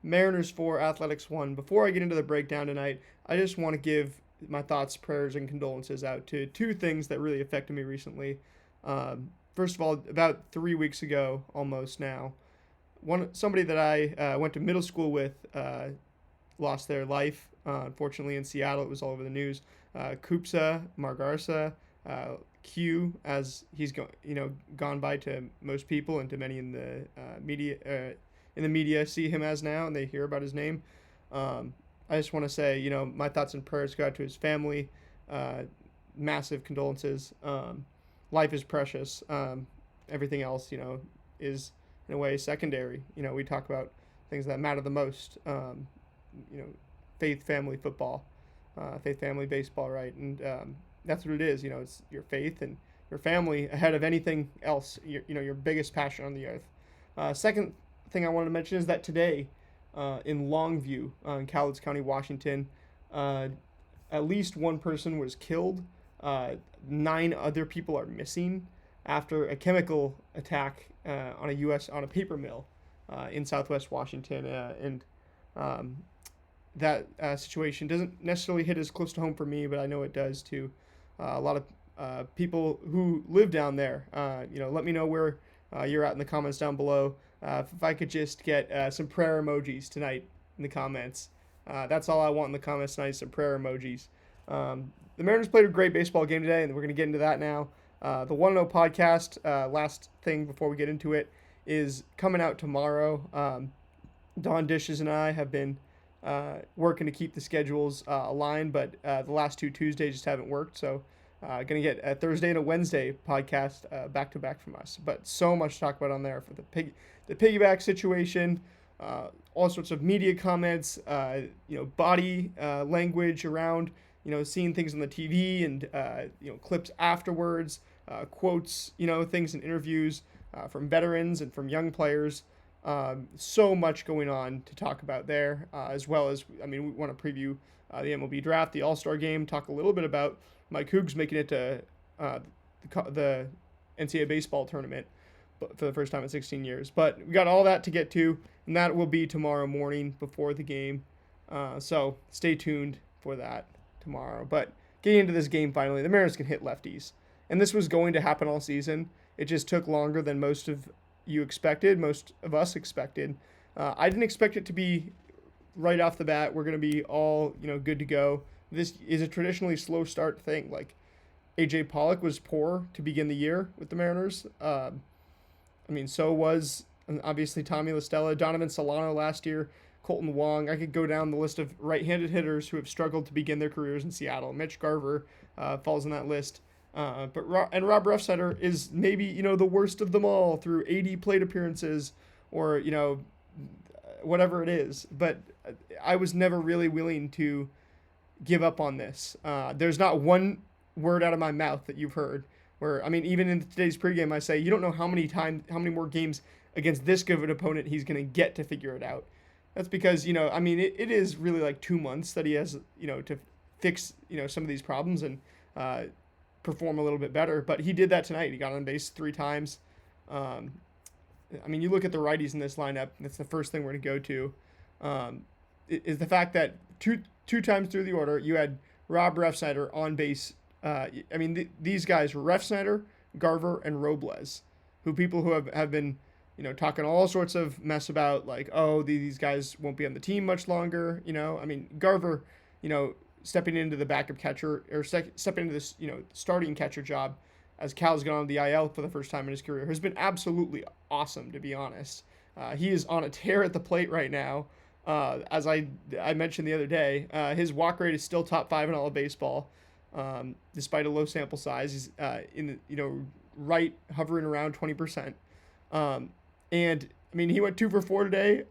Mariners 4, Athletics 1. Before I get into the breakdown tonight, I just want to give my thoughts, prayers, and condolences out to two things that really affected me recently. First of all, about 3 weeks ago, almost now, somebody that I went to middle school with lost their life. Unfortunately, in Seattle, it was all over the news. Kupsa Margarsa, Q, as he's gone by to most people and to many in the media. In the media, see him as now, and they hear about his name. I just want to say, my thoughts and prayers go out to his family. Massive condolences. Life is precious. Everything else, is in a way secondary. We talk about things that matter the most. Faith, family, football, faith, family, baseball, right? And that's what it is. It's your faith and your family ahead of anything else. Your biggest passion on the earth. Second thing I wanted to mention is that today, in Longview, in Cowlitz County, Washington, at least one person was killed. 9 other people are missing after a chemical attack on a paper mill in Southwest Washington, and that situation doesn't necessarily hit as close to home for me, but I know it does to a lot of people who live down there. Let me know where you're at in the comments down below. If I could just get some prayer emojis tonight in the comments. That's all I want in the comments tonight, some prayer emojis. The Mariners played a great baseball game today, and we're going to get into that now. The 1-0 podcast, last thing before we get into it, is coming out tomorrow. Don Dishes and I have been working to keep the schedules aligned, but the last 2 Tuesdays just haven't worked, so going to get a Thursday and a Wednesday podcast back-to-back from us. But so much to talk about on there for the piggyback situation, all sorts of media comments, body language around, seeing things on the TV and, clips afterwards, quotes, things in interviews from veterans and from young players. So much going on to talk about there, as well as, we want to preview the MLB draft, the All-Star game, talk a little bit about Mike Hoogs making it to the NCAA baseball tournament for the first time in 16 years. But we got all that to get to, and that will be tomorrow morning before the game. So stay tuned for that tomorrow. But getting into this game finally, the Mariners can hit lefties. And this was going to happen all season. It just took longer than most of us expected. I didn't expect it to be right off the bat. We're going to be all, good to go. This is a traditionally slow start thing. Like, AJ Pollock was poor to begin the year with the Mariners. So was obviously Tommy La Stella, Donovan Solano last year, Colton Wong. I could go down the list of right-handed hitters who have struggled to begin their careers in Seattle. Mitch Garver falls on that list. But Rob Refsnyder is maybe, the worst of them all through 80 plate appearances or, whatever it is. But I was never really willing to give up on this. There's not one word out of my mouth that you've heard where, even in today's pregame, I say, you don't know how many more games against this good of an opponent he's going to get to figure it out. That's because, it is really like 2 months that he has, to fix, some of these problems and perform a little bit better. But he did that tonight. He got on base 3 times. You look at the righties in this lineup, that's the first thing we're going to go to, is the fact that two times through the order, you had Rob Refsnyder on base. These guys, Refsnyder, Garver, and Robles, people who have been, talking all sorts of mess about, like, oh, these guys won't be on the team much longer. Garver, stepping into the backup catcher or stepping into this, starting catcher job as Cal's gone on the IL for the first time in his career has been absolutely awesome, to be honest. He is on a tear at the plate right now. As I mentioned the other day, his walk rate is still top 5 in all of baseball, despite a low sample size. He's right hovering around 20%. And he went 2 for 4 today,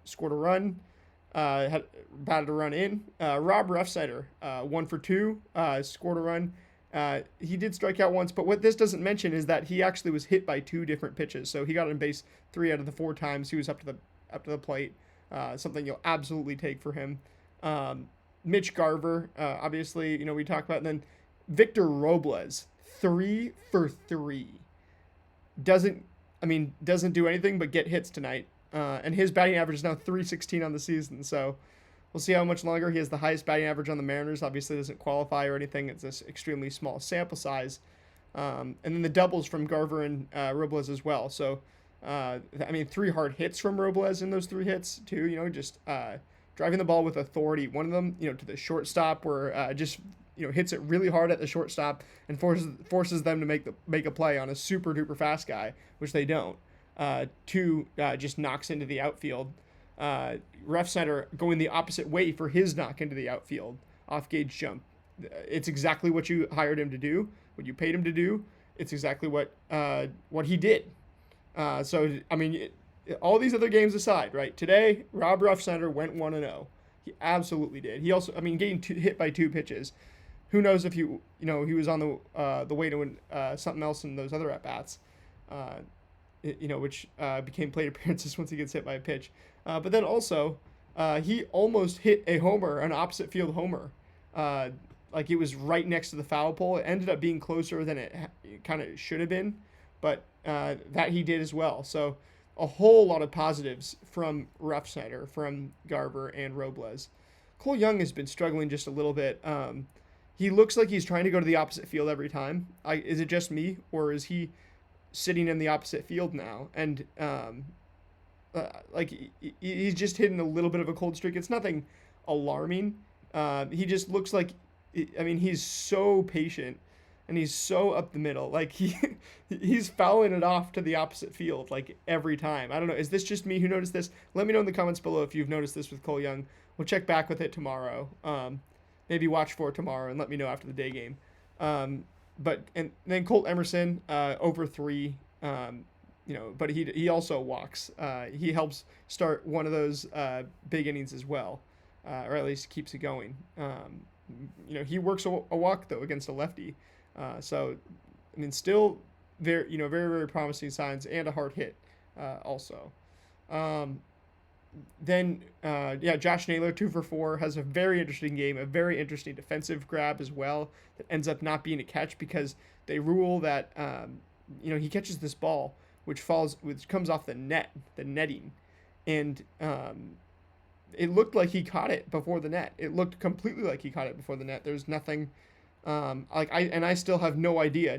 scored a run, had batted a run in. Rob Refsnyder, 1 for 2, scored a run. He did strike out once, but what this doesn't mention is that he actually was hit by 2 different pitches. So he got on base 3 out of the 4 times he was up to the plate. Something you'll absolutely take for him. Mitch Garver, obviously, we talked about, and then Victor Robles, 3 for 3. Doesn't do anything but get hits tonight. and his batting average is now 316 on the season. So we'll see how much longer. He has the highest batting average on the Mariners. Obviously, doesn't qualify or anything. It's this extremely small sample size. And then the doubles from Garver and Robles as well. So, 3 hard hits from Robles in those 3 hits too. Just driving the ball with authority. One of them, to the shortstop, where just hits it really hard at the shortstop and forces them to make a play on a super duper fast guy, which they don't. 2 just knocks into the outfield. Refsnyder going the opposite way for his knock into the outfield off Gage jump. It's exactly what you hired him to do, what you paid him to do. It's exactly what he did. All these other games aside, right? Today, Rob Refsnyder went 1-0. He absolutely did. He also, getting hit by 2 pitches. Who knows if he was on the way to win something else in those other at bats, which became plate appearances once he gets hit by a pitch. But then also, he almost hit a homer, an opposite field homer. Like it was right next to the foul pole. It ended up being closer than it kind of should have been, but that he did as well. So a whole lot of positives from Refsnyder, from Garver, and Robles. Cole Young has been struggling just a little bit. He looks like he's trying to go to the opposite field every time. Is it just me, or is he sitting in the opposite field now? And he's just hitting a little bit of a cold streak. It's nothing alarming. He just looks like, he's so patient and he's so up the middle. Like he's fouling it off to the opposite field like every time. I don't know. Is this just me who noticed this? Let me know in the comments below if you've noticed this with Cole Young. We'll check back with it tomorrow. Maybe watch for it tomorrow and let me know after the day game. And then Colt Emerson, over 3, but he also walks. He helps start one of those big innings as well, or at least keeps it going. He works a walk though against a lefty. Still very, very, very promising signs, and a hard hit, also. Josh Naylor, 2 for 4, has a very interesting game, a very interesting defensive grab as well that ends up not being a catch because they rule that, he catches this ball which comes off the netting, and it looked like he caught it before the net. It looked completely like he caught it before the net. There's nothing, I still have no idea.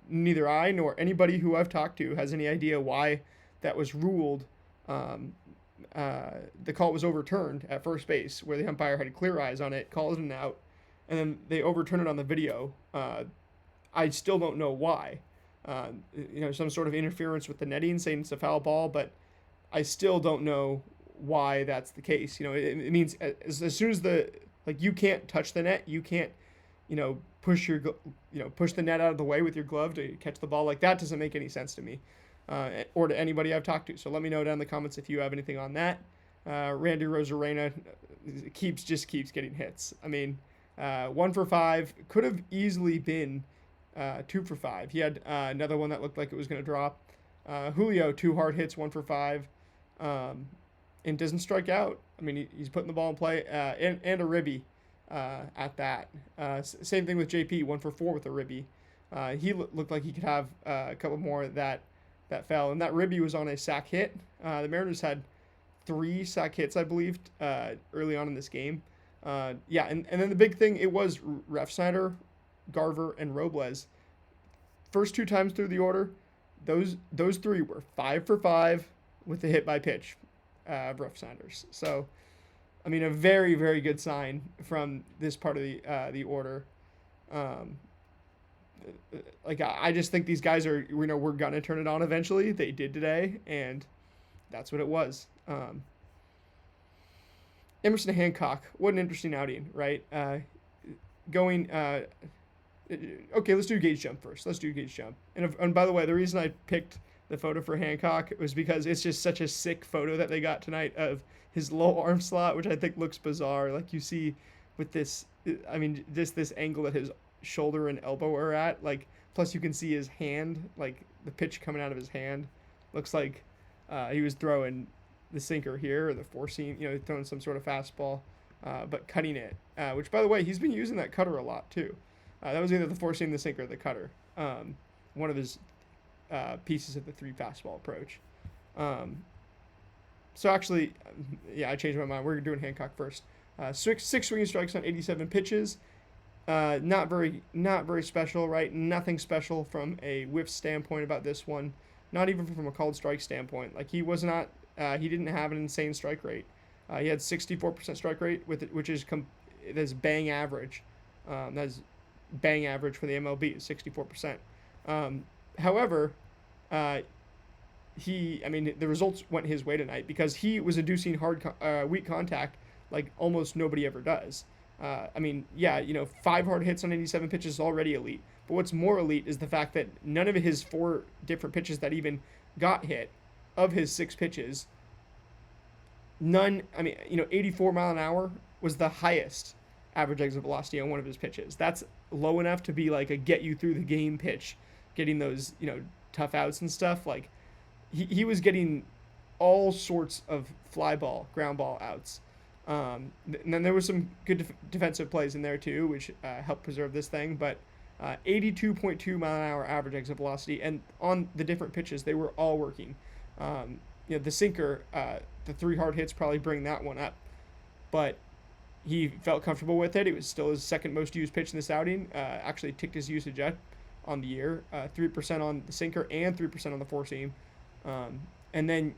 Neither I nor anybody who I've talked to has any idea why that was ruled. The call was overturned at first base where the umpire had clear eyes on it, called it an out, and then they overturned it on the video. I still don't know why. Some sort of interference with the netting, saying it's a foul ball, but I still don't know why that's the case. It means as soon as you can't touch the net, you can't, push the net out of the way with your glove to catch the ball. Like, that doesn't make any sense to me. Or to anybody I've talked to. So let me know down in the comments if you have anything on that. Randy Rosarena keeps getting hits. 1 for 5, could have easily been 2 for 5. He had another one that looked like it was going to drop. Julio, 2 hard hits, 1 for 5, and doesn't strike out. He's putting the ball in play, and a ribby at that. Same thing with JP, 1 for 4 with a ribby. He looked like he could have a couple more that fell, and that ribby was on a sac hit. The Mariners had 3 sac hits, I believe, early on in this game. And then the big thing, it was Refsnyder, Garver, and Robles. First 2 times through the order, those 3 were 5 for 5 with the hit by pitch of Refsnyder's. So, a very, very good sign from this part of the order. I just think these guys are, we're going to turn it on eventually. They did today, and that's what it was. Emerson Hancock, what an interesting outing, right? Okay, let's do Gage jump first. And by the way, the reason I picked the photo for Hancock was because it's just such a sick photo that they got tonight of his low arm slot, which I think looks bizarre. Like, you see with this, just this angle that his shoulder and elbow are at, plus you can see his hand, the pitch coming out of his hand looks like he was throwing the sinker here, or the four seam, throwing some sort of fastball, but cutting it, which, by the way, he's been using that cutter a lot too. That was either the four seam, the sinker, or the cutter, one of his pieces of the 3 fastball approach. So actually, yeah, I changed my mind. We're doing Hancock first. Six swinging strikes on 87 pitches. Not very special, right? Nothing special from a whiff standpoint about this one. Not even from a called strike standpoint. Like he was not. He didn't have an insane strike rate. He had 64% strike rate with it, which is that's bang average. That's bang average for the MLB is 64%. However, uh, I mean, the results went his way tonight because he was inducing weak contact like almost nobody ever does. I mean, yeah, 5 hard hits on 87 pitches is already elite. But what's more elite is the fact that none of his 4 different pitches that even got hit, of his 6 pitches, none, I mean, 84 mile an hour was the highest average exit velocity on one of his pitches. That's low enough to be like a get you through the game pitch, getting those, tough outs and stuff. Like, he was getting all sorts of fly ball, ground ball outs. And then there was some good defensive plays in there too, which helped preserve this thing. But 82.2 mile an hour average exit velocity, and on the different pitches, they were all working. The sinker, the 3 hard hits probably bring that one up, but he felt comfortable with it. It was still his second most used pitch in this outing. Actually ticked his usage up on the year, 3% on the sinker and 3% on the four seam. And then,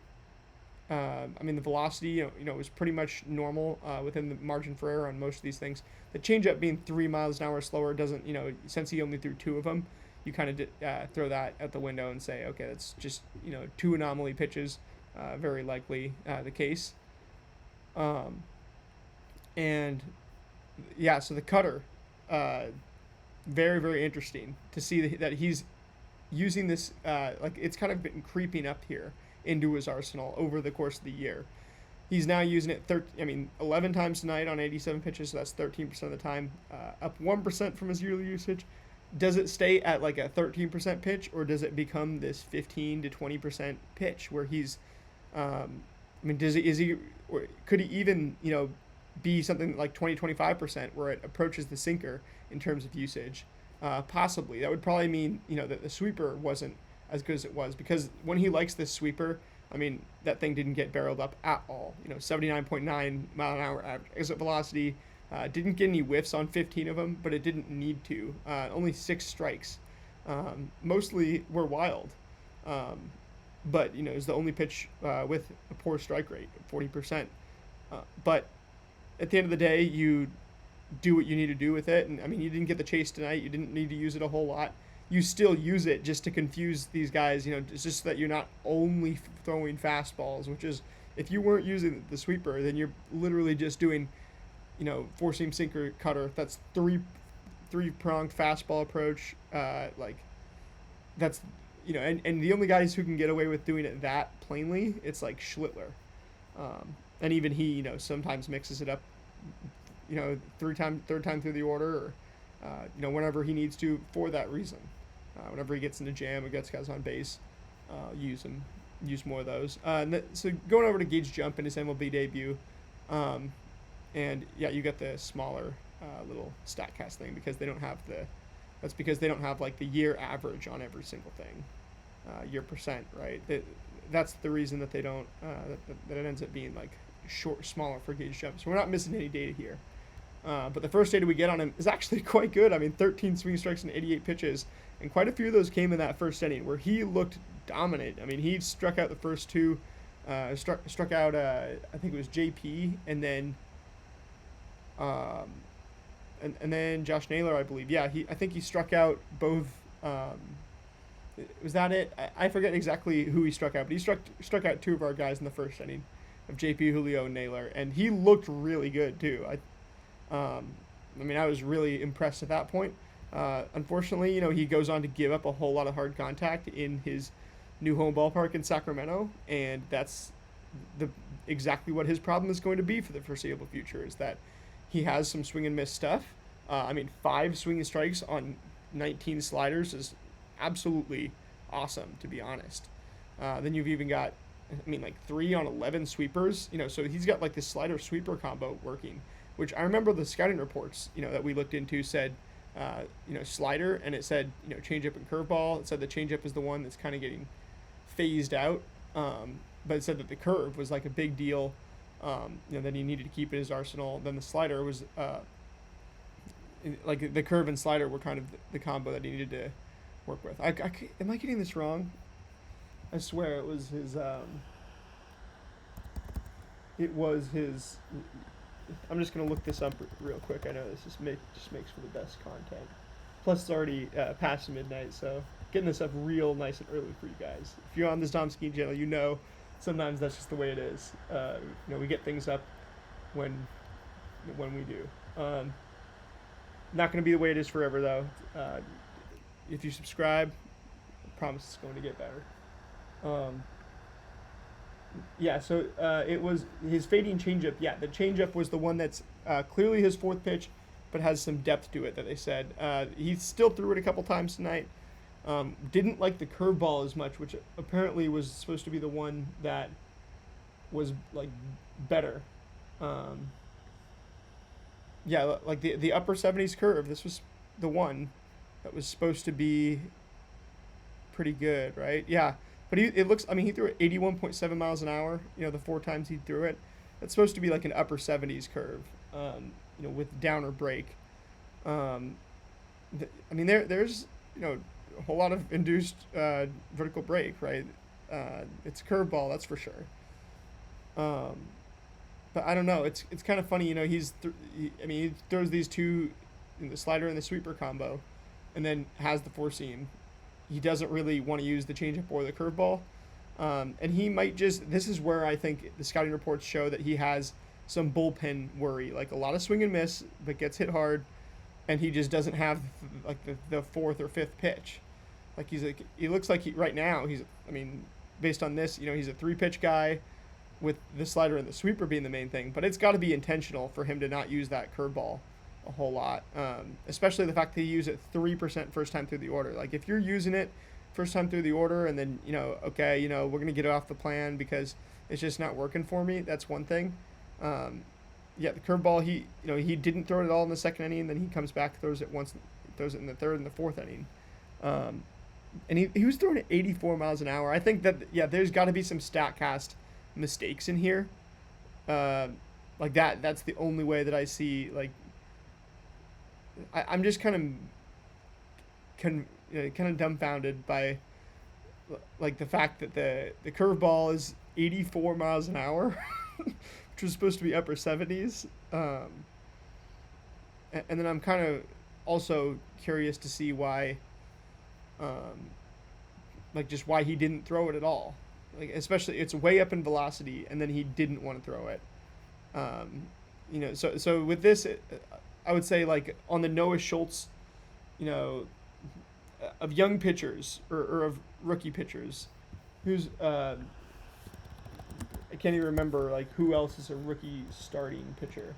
I mean, the velocity, was pretty much normal within the margin for error on most of these things. The changeup being 3 miles an hour slower doesn't, since he only threw 2 of them, you kind of throw that out the window and say, okay, that's just, 2 anomaly pitches, very likely the case. And yeah, so the cutter, very, very interesting to see that he's using this, like it's kind of been creeping up here into his arsenal over the course of the year. He's now using it 11 times tonight on 87 pitches, so that's 13% of the time, up 1% from his yearly usage. Does it stay at like a 13% pitch, or does it become this 15 to 20% pitch where he's, or could he even, be something like 20-25% where it approaches the sinker in terms of usage? Possibly. That would probably mean, that the sweeper wasn't as good as it was, because when he likes this sweeper, I mean, that thing didn't get barreled up at all. 79.9 mile an hour average exit velocity. Didn't get any whiffs on 15 of them, but it didn't need to. Only 6 strikes. Mostly were wild. But, it was the only pitch with a poor strike rate, 40%. But at the end of the day, you do what you need to do with it. And, I mean, you didn't get the chase tonight. You didn't need to use it a whole lot. You still use it just to confuse these guys, it's just that you're not only throwing fastballs, which is, if you weren't using the sweeper, then you're literally just doing, four seam sinker cutter. That's three-pronged fastball approach. Like, that's, and the only guys who can get away with doing it that plainly, it's like Schlittler. And even he, sometimes mixes it up, third time through the order, or, whenever he needs to for that reason. Whenever he gets in a jam or gets guys on base, use more of those. So going over to Gage jump in his MLB debut, and yeah, you get the smaller little StatCast thing because they don't have that's because they don't have like the year average on every single thing, year percent, right? That's the reason that they don't that it ends up being like smaller for Gage jump. So we're not missing any data here. But the first data we get on him is actually quite good. I mean, 13 swing strikes and 88 pitches, and quite a few of those came in that first inning where he looked dominant. I mean, he struck out the first 2, struck out I think it was JP, and then and then Josh Naylor, I believe. Yeah, I think he struck out both. Was that it? I forget exactly who he struck out, but he struck out 2 of our guys in the first inning, of JP, Julio, and Naylor, and he looked really good too. I was really impressed at that point. Unfortunately, he goes on to give up a whole lot of hard contact in his new home ballpark in Sacramento, and that's exactly what his problem is going to be for the foreseeable future, is that he has some swing and miss stuff. 5 swinging strikes on 19 sliders is absolutely awesome, to be honest. Then you've even got, 3 on 11 sweepers, so he's got like this slider sweeper combo working, which I remember the scouting reports, that we looked into said, slider, and it said, changeup and curveball. It said the changeup is the one that's kind of getting phased out. but it said that the curve was like a big deal. That he needed to keep in his arsenal. Then the slider was like the curve and slider were kind of the combo that he needed to work with. Am I getting this wrong? I swear it was his. It was his. I'm just gonna look this up real quick. I know this just makes for the best content. Plus, it's already past midnight, so getting this up real nice and early for you guys. If you're on this Dom Skiing channel, you know sometimes that's just the way it is. We get things up when we do. Not going to be the way it is forever, though. If you subscribe, I promise it's going to get better. So it was his fading changeup. Yeah, the changeup was the one that's clearly his fourth pitch, but has some depth to it that they said. He still threw it a couple times tonight. Didn't like the curveball as much, which apparently was supposed to be the one that was like better. Like the upper 70s curve. This was the one that was supposed to be pretty good, right? Yeah, but it looks. I mean, he threw it 81.7 miles an hour. The 4 times he threw it. It's supposed to be like an upper 70s curve. With downer break. There's a whole lot of induced vertical break, right? It's a curveball, that's for sure. But I don't know. It's kind of funny, he throws these two, the slider and the sweeper combo, and then has the four seam. He doesn't really want to use the changeup or the curveball, and he might just. This is where I think the scouting reports show that he has some bullpen worry, like a lot of swing and miss, but gets hit hard, and he just doesn't have like the fourth or fifth pitch. Like he looks like right now based on this, he's a 3-pitch guy, with the slider and the sweeper being the main thing. But it's got to be intentional for him to not use that curveball a whole lot, especially the fact that he used it 3% first time through the order. Like if you're using it first time through the order, and then we're gonna get it off the plan because it's just not working for me. That's one thing. The curveball, he didn't throw it at all in the second inning, and then he comes back, throws it in the third and the fourth inning. And he was throwing at 84 miles an hour. I think that, there's got to be some StatCast mistakes in here. Like that's the only way that I see, like, I'm just kind of dumbfounded by, like, the fact that the curveball is 84 miles an hour. Which was supposed to be upper 70s. And then I'm kind of also curious to see why, just why he didn't throw it at all. Like, especially, it's way up in velocity, and then he didn't want to throw it. So with this, I would say, like, on the Noah Schultz, of young pitchers, or of rookie pitchers, who's, I can't even remember, like, who else is a rookie starting pitcher.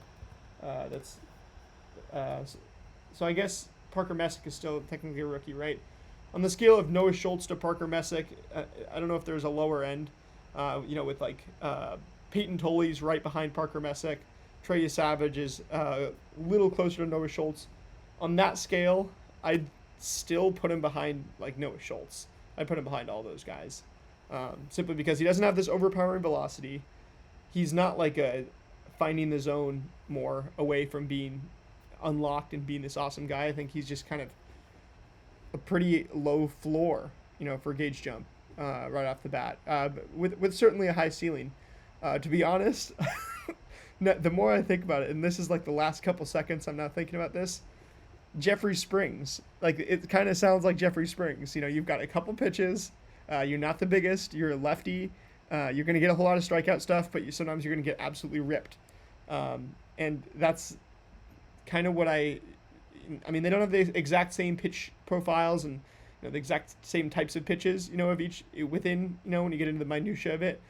So I guess Parker Messick is still technically a rookie, right? On the scale of Noah Schultz to Parker Messick, I don't know if there's a lower end, with, like, Peyton Tolley's right behind Parker Messick. Trey Savage is a little closer to Noah Schultz. On that scale, I'd still put him behind, like, Noah Schultz. I'd put him behind all those guys. Simply because he doesn't have this overpowering velocity. He's not like finding the zone more away from being unlocked and being this awesome guy. I think he's just kind of a pretty low floor, for Gage jump right off the bat, with certainly a high ceiling. To be honest, the more I think about it, and this is like the last couple seconds I'm now thinking about this, Jeffrey Springs. Like, it kind of sounds like Jeffrey Springs. You've got a couple pitches. You're not the biggest. You're a lefty. You're going to get a whole lot of strikeout stuff, but sometimes you're going to get absolutely ripped. And that's kind of what they don't have the exact same pitch profiles and the exact same types of pitches, of each within, when you get into the minutia of it.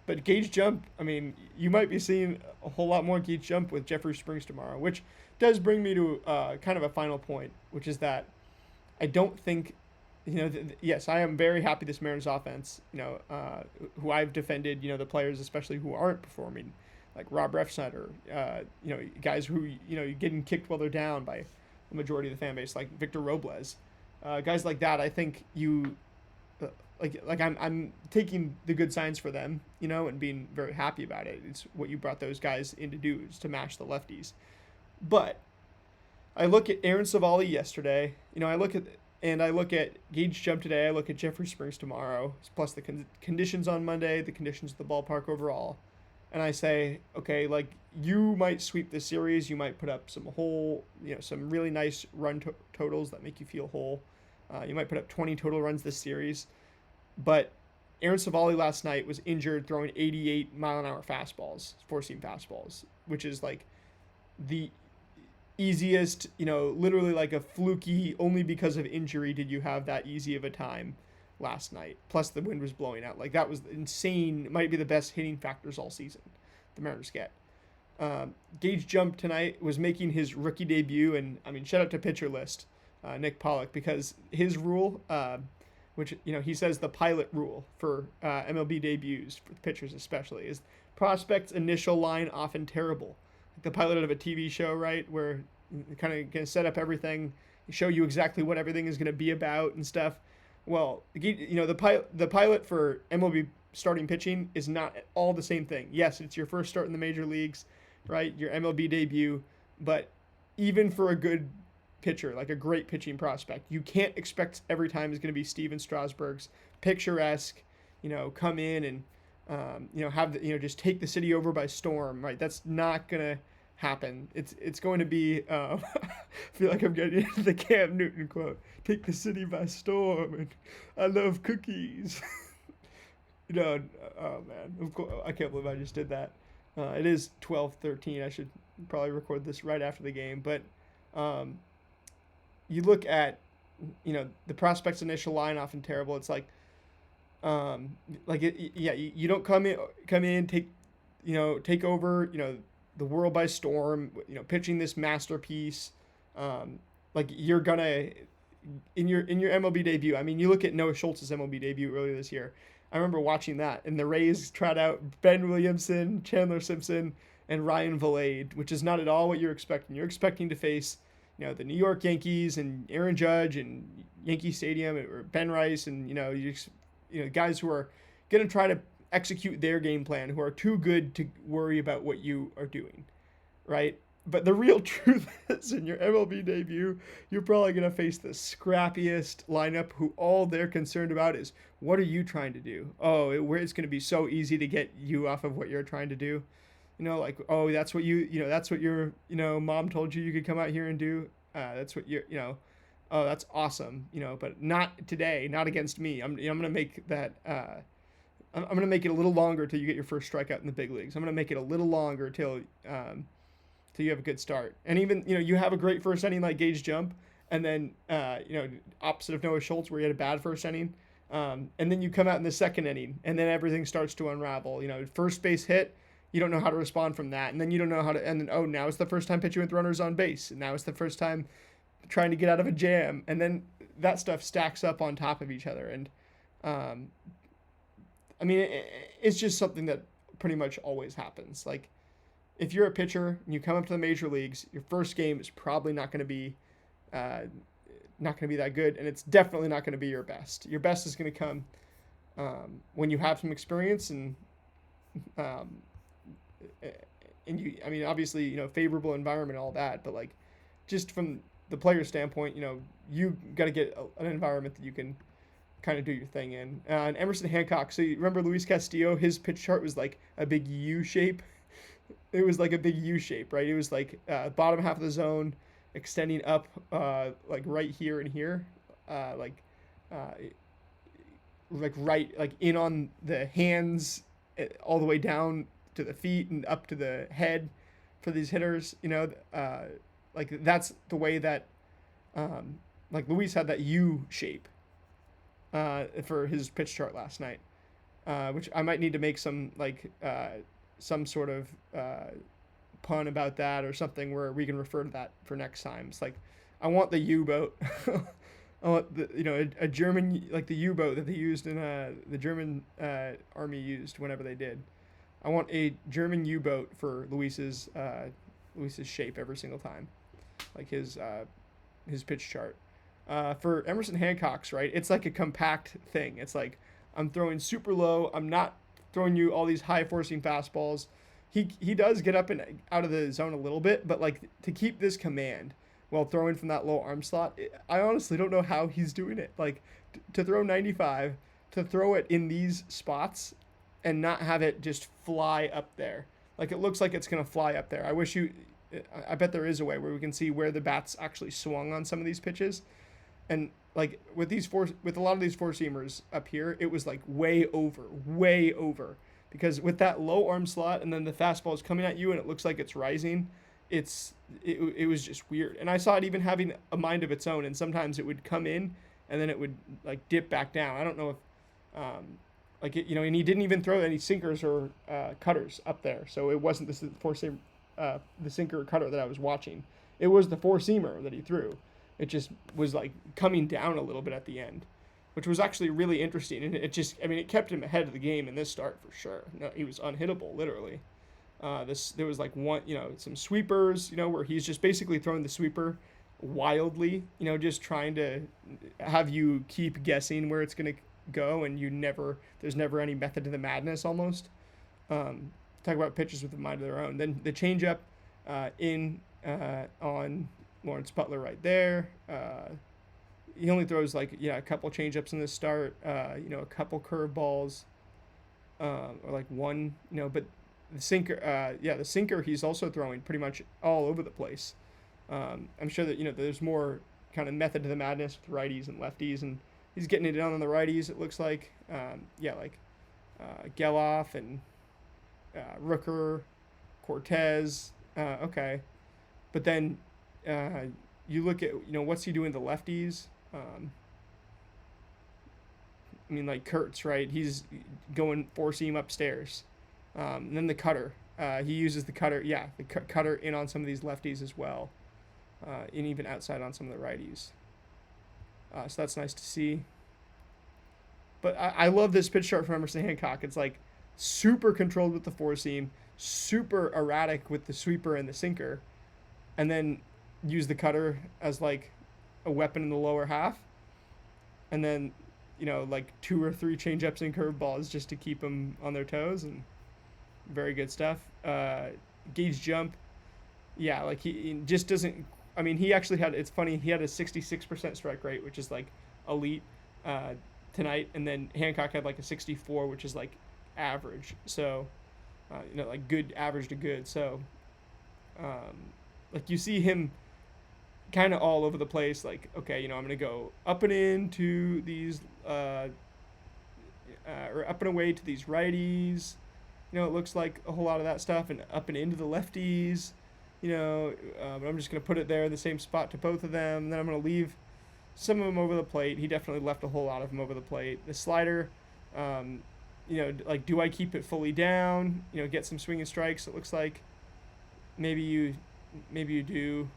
But Gage jump, you might be seeing a whole lot more Gage jump with Jeffrey Springs tomorrow, which does bring me to kind of a final point, which is that I don't think, yes, I am very happy this Mariners offense, who I've defended, the players especially who aren't performing, like Rob Refsnyder, guys who, getting kicked while they're down by the majority of the fan base, like Victor Robles, guys like that. I think I'm taking the good signs for them, and being very happy about it. It's what you brought those guys in to do, is to mash the lefties. But I look at Aaron Savali yesterday. I look at Gage Jump today. I look at Jeffrey Springs tomorrow, plus the conditions on Monday, the conditions of the ballpark overall, and I say, okay, like, you might sweep the series. You might put up some really nice run totals that make you feel whole. You might put up 20 total runs this series, but Aaron Savali last night was injured throwing 88 mile an hour fastballs, four seam fastballs, which is like the easiest, literally like a fluky, only because of injury did you have that easy of a time last night. Plus the wind was blowing out. Like, that was insane. It might be the best hitting factors all season the Mariners get. Gage Jump tonight was making his rookie debut, and I mean, shout out to Pitcher List, Nick Pollock, because his rule, which, he says the pilot rule for MLB debuts, for pitchers especially, is prospects' initial line often terrible. Like the pilot of a TV show, right, where you kind of going to set up everything, show you exactly what everything is going to be about and stuff. Well, the pilot for MLB starting pitching is not all the same thing. Yes, it's your first start in the major leagues, right, your MLB debut, but even for a good pitcher, like a great pitching prospect, you can't expect every time is going to be Steven Strasburg's picturesque, come in and have just take the city over by storm, right? That's not gonna happen. It's going to be. I feel like I'm getting into the Cam Newton quote: "Take the city by storm," and I love cookies. Oh man, of course, I can't believe I just did that. It is 12:13. I should probably record this right after the game, but you look at the prospects' initial line often terrible. It's like. You don't come in, take over, the world by storm, pitching this masterpiece. Like, you're gonna, in your MLB debut. I mean, you look at Noah Schultz's MLB debut earlier this year. I remember watching that, and the Rays trot out Ben Williamson, Chandler Simpson, and Ryan Vilade, which is not at all what you're expecting. You're expecting to face, the New York Yankees and Aaron Judge and Yankee Stadium, or Ben Rice, and guys who are going to try to execute their game plan, who are too good to worry about what you are doing, right? But the real truth is, in your MLB debut, you're probably going to face the scrappiest lineup, who all they're concerned about is, what are you trying to do? It's going to be so easy to get you off of what you're trying to do. That's what that's what your, mom told you could come out here and do. That's what you're, oh, that's awesome, but not today, not against me. I'm gonna make that. I'm gonna make it a little longer till you get your first strikeout in the big leagues. I'm gonna make it a little longer till you have a good start. And even you have a great first inning like Gage Jump, and then opposite of Noah Schultz, where you had a bad first inning, and then you come out in the second inning, and then everything starts to unravel. First base hit. You don't know how to respond from that, and then you don't know how to. And then now it's the first time pitching with runners on base, and now it's the first time trying to get out of a jam, and then that stuff stacks up on top of each other. And it's just something that pretty much always happens. Like, if you're a pitcher and you come up to the major leagues, your first game is probably not going to be that good, and it's definitely not going to be your best. Your best is going to come when you have some experience and obviously, favorable environment and all that, but like, just from the player standpoint, you got to get an environment that you can kind of do your thing in. And Emerson Hancock, so you remember Luis Castillo, his pitch chart was like a big U shape. It was like a big U shape, right? It was like bottom half of the zone extending up like right here and here, like right, like in on the hands all the way down to the feet and up to the head for these hitters, like that's the way that like Luis had that U shape for his pitch chart last night, which I might need to make some sort of pun about that or something where we can refer to that for next time. It's like, I want the U-boat. I want a German, like the U-boat that they used in the German army used whenever they did. I want a German U-boat for Luis's shape every single time, like his pitch chart. For Emerson Hancock's, right, it's like a compact thing. It's like I'm throwing super low. I'm not throwing you all these high forcing fastballs. He does get up and out of the zone a little bit, but like to keep this command while throwing from that low arm slot, I honestly don't know how he's doing it. Like to throw 95, to throw it in these spots and not have it just fly up there. Like it looks like it's gonna fly up there. I bet there is a way where we can see where the bats actually swung on some of these pitches, and like with a lot of these four seamers up here, it was like way over, because with that low arm slot and then the fastball is coming at you and it looks like it's rising, it was just weird. And I saw it even having a mind of its own, and sometimes it would come in and then it would like dip back down. I don't know if and he didn't even throw any sinkers or cutters up there, so it wasn't the sinker or cutter that I was watching. It was the four seamer that he threw. It just was like coming down a little bit at the end, which was actually really interesting. And it kept him ahead of the game in this start for sure. No, he was unhittable, literally. There was like some sweepers, where he's just basically throwing the sweeper wildly, just trying to have you keep guessing where it's going to go, and there's never any method to the madness almost. Talk about pitchers with a mind of their own. Then the changeup on Lawrence Butler right there. He only throws a couple changeups in the start, a couple curveballs, or like one, but the sinker he's also throwing pretty much all over the place. I'm sure that, there's more kind of method to the madness with righties and lefties, and he's getting it down on the righties, it looks like. Geloff and Rooker, Cortez, okay. But then you look at, what's he doing to the lefties? Like Kurtz, right? He's going four seam upstairs. And then the cutter. He uses the cutter, the cutter in on some of these lefties as well. And even outside on some of the righties. So that's nice to see. But I love this pitch chart from Emerson Hancock. It's like super controlled with the four seam, super erratic with the sweeper and the sinker, and then use the cutter as like a weapon in the lower half, and then like 2 or 3 changeups and curveballs just to keep them on their toes, and very good stuff. Gage jump, he just doesn't. He actually had. It's funny. He had a 66% strike rate, which is like elite tonight, and then Hancock had like a 64, which is like average. So, like good average to good. So, you see him kind of all over the place. Like, okay, I'm gonna go up and into these, or up and away to these righties. It looks like a whole lot of that stuff, and up and into the lefties. But I'm just gonna put it there in the same spot to both of them. And then I'm gonna leave some of them over the plate. He definitely left a whole lot of them over the plate. The slider, do I keep it fully down? Get some swinging strikes. It looks like maybe you do.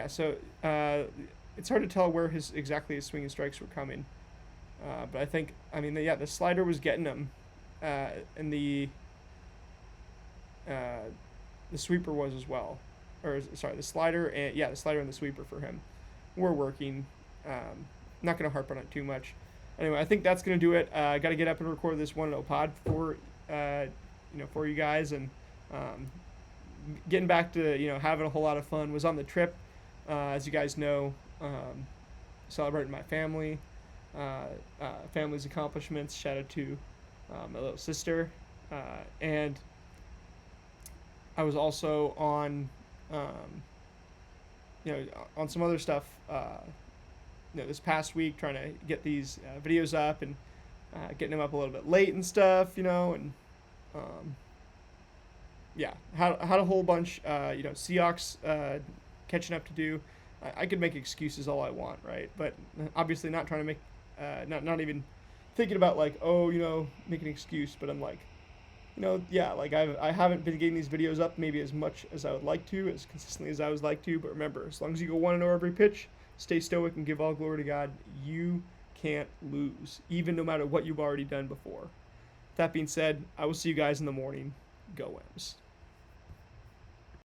So it's hard to tell where exactly his swinging strikes were coming. But I think, the slider was getting him, and the sweeper was as well. Or, sorry, the slider and the sweeper for him were working. Not going to harp on it too much. Anyway, I think that's going to do it. I got to get up and record this 1-0 pod for you guys, and getting back to, having a whole lot of fun. Was on the trip, as you guys know, celebrating my family, family's accomplishments. Shout out to my little sister, and I was also on, on some other stuff, this past week, trying to get these videos up and getting them up a little bit late and stuff, and had a whole bunch, Seahawks catching up to do. I could make excuses all I want, right? But obviously not trying to make, not even thinking about make an excuse, but I'm like, I haven't been getting these videos up maybe as much as I would like to, as consistently as I would like to, but remember, as long as you go 1-0 every pitch, stay stoic and give all glory to God, you can't lose, even no matter what you've already done before. That being said, I will see you guys in the morning. Go Ems.